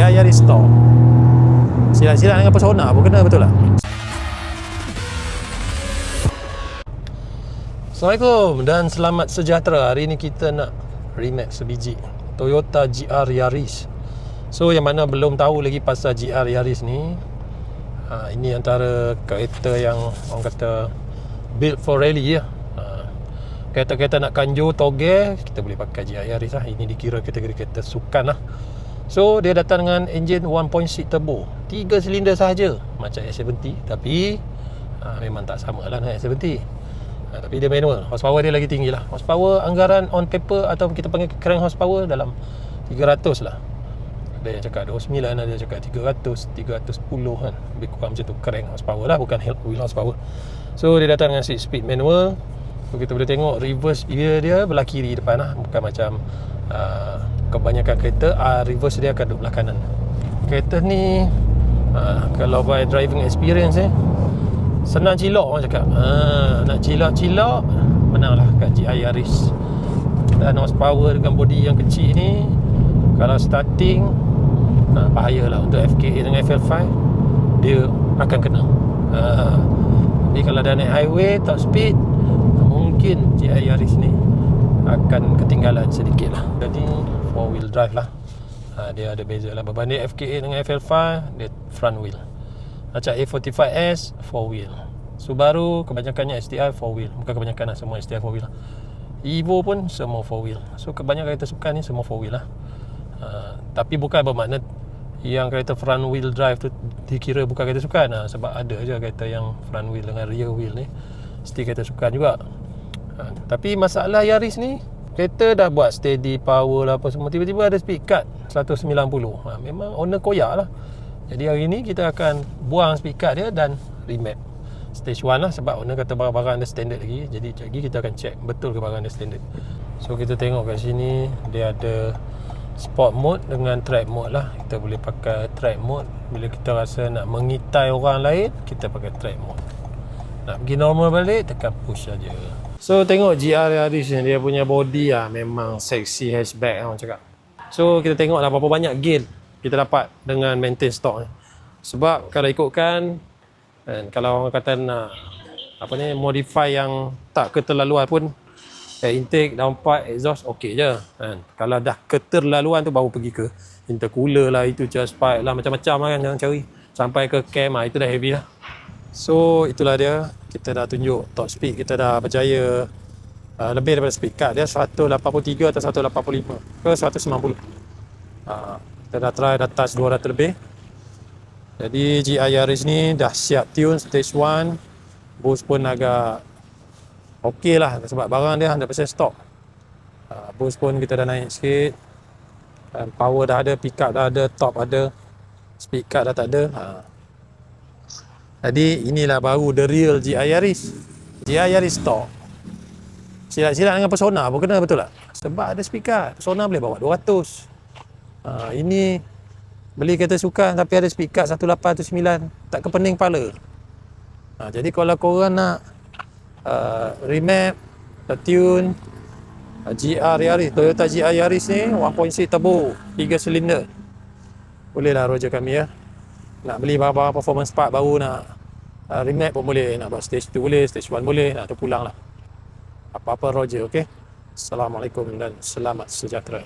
GR Yaris Store. Silat-silat dengan pesona pun kena, betul tak? Assalamualaikum dan selamat sejahtera. Hari ni kita nak remake sebiji Toyota GR Yaris. So yang mana belum tahu lagi pasal GR Yaris ni, ini antara kereta yang orang kata build for rally ya. Kereta-kereta nak kanjo, toge, kita boleh pakai GR Yaris lah. Ini dikira kategori kereta sukan lah. So dia datang dengan enjin 1.6 turbo, 3 silinder sahaja, macam S70. Tapi memang tak sama lah dengan S70. Tapi dia manual, horsepower dia lagi tinggi lah. Horsepower anggaran on paper atau kita panggil crank horsepower dalam 300 lah. Ada yang cakap 29, ada yang cakap 300, 310 kan. Lebih kurang macam tu, crank horsepower lah, bukan wheel horsepower. So dia datang dengan 6 speed manual. So kita boleh tengok reverse gear dia belah kiri depan lah. Bukan macam kebanyakan kereta reverse dia akan duduk belah kanan. Kereta ni kalau by driving experience senang cilok orang cakap. Nak cilok-cilok menanglah kat GR Yaris. Dan horsepower dengan body yang kecil ni, kalau starting bahayalah untuk FKA dengan FL5, dia akan kena. Tapi kalau dah naik highway top speed, mungkin GR Yaris ni akan ketinggalan sedikit lah. Jadi 4 wheel drive lah. Dia ada beza lah. Berbanding FKA dengan FL5, dia front wheel. Macam A45S 4 wheel. Subaru kebanyakannya STI 4 wheel. Bukan kebanyakan lah, semua STI 4 wheel lah. Evo pun semua 4 wheel. So kebanyakan kereta sukan ni semua 4 wheel lah. Tapi bukan bermakna yang kereta front wheel drive tu dikira bukan kereta sukan. Sebab ada je kereta yang front wheel dengan rear wheel ni mesti kereta sukan juga. Tapi masalah Yaris ni, kereta dah buat steady power lah apa semua, tiba-tiba ada speed cut 190. Memang owner koyak lah. Jadi hari ni kita akan buang speed cut dia dan remap stage 1 lah. Sebab owner kata barang-barang dia standard lagi. Jadi sekejap lagi kita akan check betul ke barang dia standard. So kita tengok kat sini, dia ada sport mode dengan track mode lah. Kita boleh pakai track mode. Bila kita rasa nak mengitai orang lain, kita pakai track mode. Nak pergi normal balik, tekan push saja. So tengok GR Yaris ni, dia punya body memang sexy hatchback orang cakap. So kita tengok lah berapa banyak gain kita dapat dengan maintain stock ni. Sebab kalau ikutkan, kalau orang kata nak modify yang tak keterlaluan pun, intake, downpipe, exhaust okey je kan. Kalau dah keterlaluan tu baru pergi ke intercooler lah, itu just pipe lah, macam-macam lah kan jangan cari. Sampai ke cam itu dah heavy lah. So itulah dia, kita dah tunjuk top speed, kita dah berjaya lebih daripada speed cut dia 183 atau 185 ke 190. Kita dah try, dah touch 200 lebih. Jadi GR Yaris ni dah siap tune stage 1. Boost pun agak okey lah, sebab barang dia 100% stock. Boost pun kita dah naik sikit. Power dah ada, pick up dah ada, top ada, speed cut dah tak ada. Jadi inilah baru the real GR Yaris. GR Yaris Store. Silat-silat dengan pesona pun kena, betul tak? Sebab ada speed cut, pesona boleh bawa 200. Ini beli kereta sukan tapi ada speed cut 1819, tak kepening kepala. Jadi kalau korang nak remap, tune GR Yaris, Toyota GR Yaris ni 1.6 turbo, 3 silinder, bolehlah roger kami ya. Nak beli barang-barang performance part baru, nak remap pun boleh, nak buat stage 2 boleh, stage 1 boleh, nak terpulang lah. Apa-apa roger, okey. Assalamualaikum dan selamat sejahtera.